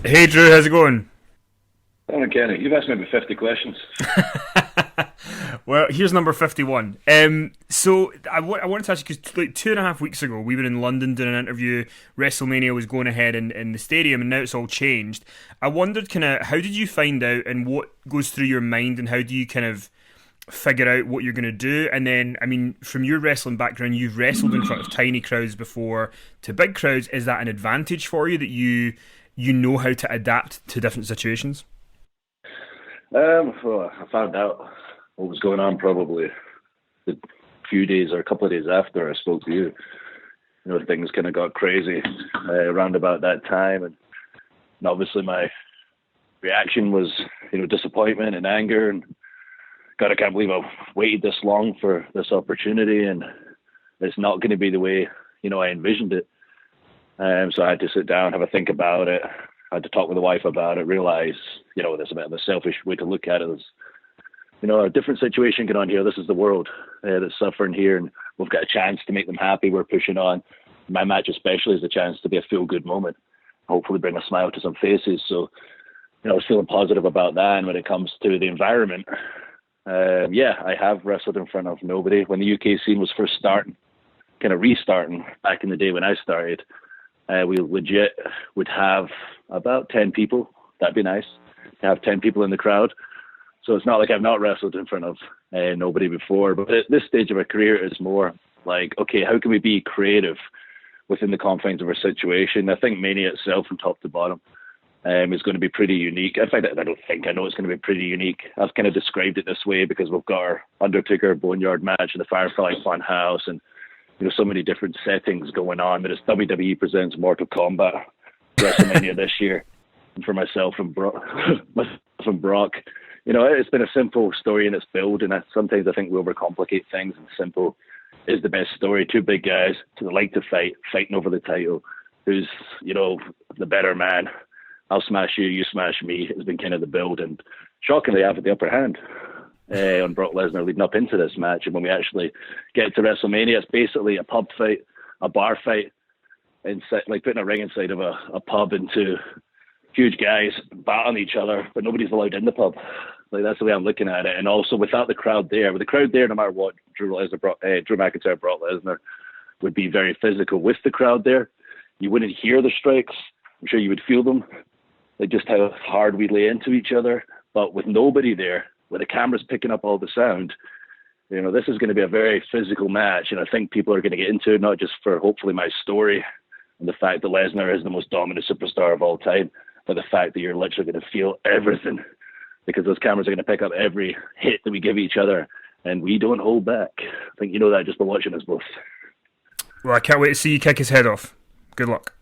Hey Drew, how's it going? Oh, Kenny, you've asked me about 50 questions. Well, here's number 51. I wanted to ask you because like 2.5 weeks ago we were in London doing an interview. WrestleMania was going ahead in the stadium, and now it's all changed. I wondered, kind of, how did you find out, and what goes through your mind, and how do you kind of figure out what you're going to do? And then, I mean, from your wrestling background, you've wrestled in front of tiny crowds before to big crowds. Is that an advantage for you that you know how to adapt to different situations? Well, I found out what was going on probably a few days or a couple of days after I spoke to you. You know, things kind of got crazy around about that time, and obviously my reaction was, disappointment and anger, and God, I can't believe I've waited this long for this opportunity, and it's not going to be the way I envisioned it. So I had to sit down, have a think about it. I had to talk with the wife about it. Realize, there's a bit of a selfish way to look at it. There's, a different situation going on here. This is the world that's suffering here, and we've got a chance to make them happy. We're pushing on. My match, especially, is a chance to be a feel-good moment. Hopefully, bring a smile to some faces. So, I was feeling positive about that. And when it comes to the environment, yeah, I have wrestled in front of nobody. When the UK scene was first starting, kind of restarting back in the day when I started, we legit would have about 10 people. That'd be nice to have 10 people in the crowd. So it's not like I've not wrestled in front of nobody before. But at this stage of our career, it's more like, okay, how can we be creative within the confines of our situation? I think Mania itself, from top to bottom, is going to be pretty unique. In fact, I know it's going to be pretty unique. I've kind of described it this way because we've got our Undertaker Boneyard match in the Firefly Funhouse, and so many different settings going on. But it's WWE presents Mortal Kombat WrestleMania this year, and for myself and Brock, it's been a simple story in its build, and sometimes I think we overcomplicate things. And simple is the best story. Two big guys to like to fighting over the title. Who's the better man? I'll smash you, you smash me. Has been kind of the build, and shockingly, I have the upper hand on Brock Lesnar leading up into this match. And when we actually get to WrestleMania, it's basically a pub fight, a bar fight, and like putting a ring inside of a pub into huge guys battling each other, but nobody's allowed in the pub. Like, that's the way I'm looking at it. And also, without the crowd there, with the crowd there, no matter what, Drew McIntyre, Brock Lesnar would be very physical. With the crowd there, you wouldn't hear the strikes. I'm sure you would feel them, like just how hard we lay into each other. But with nobody there, with the cameras picking up all the sound, this is going to be a very physical match. And I think people are going to get into it, not just for hopefully my story and the fact that Lesnar is the most dominant superstar of all time, but the fact that you're literally going to feel everything, because those cameras are going to pick up every hit that we give each other, and we don't hold back. I think you know that just by watching us both. Well, I can't wait to see you kick his head off. Good luck.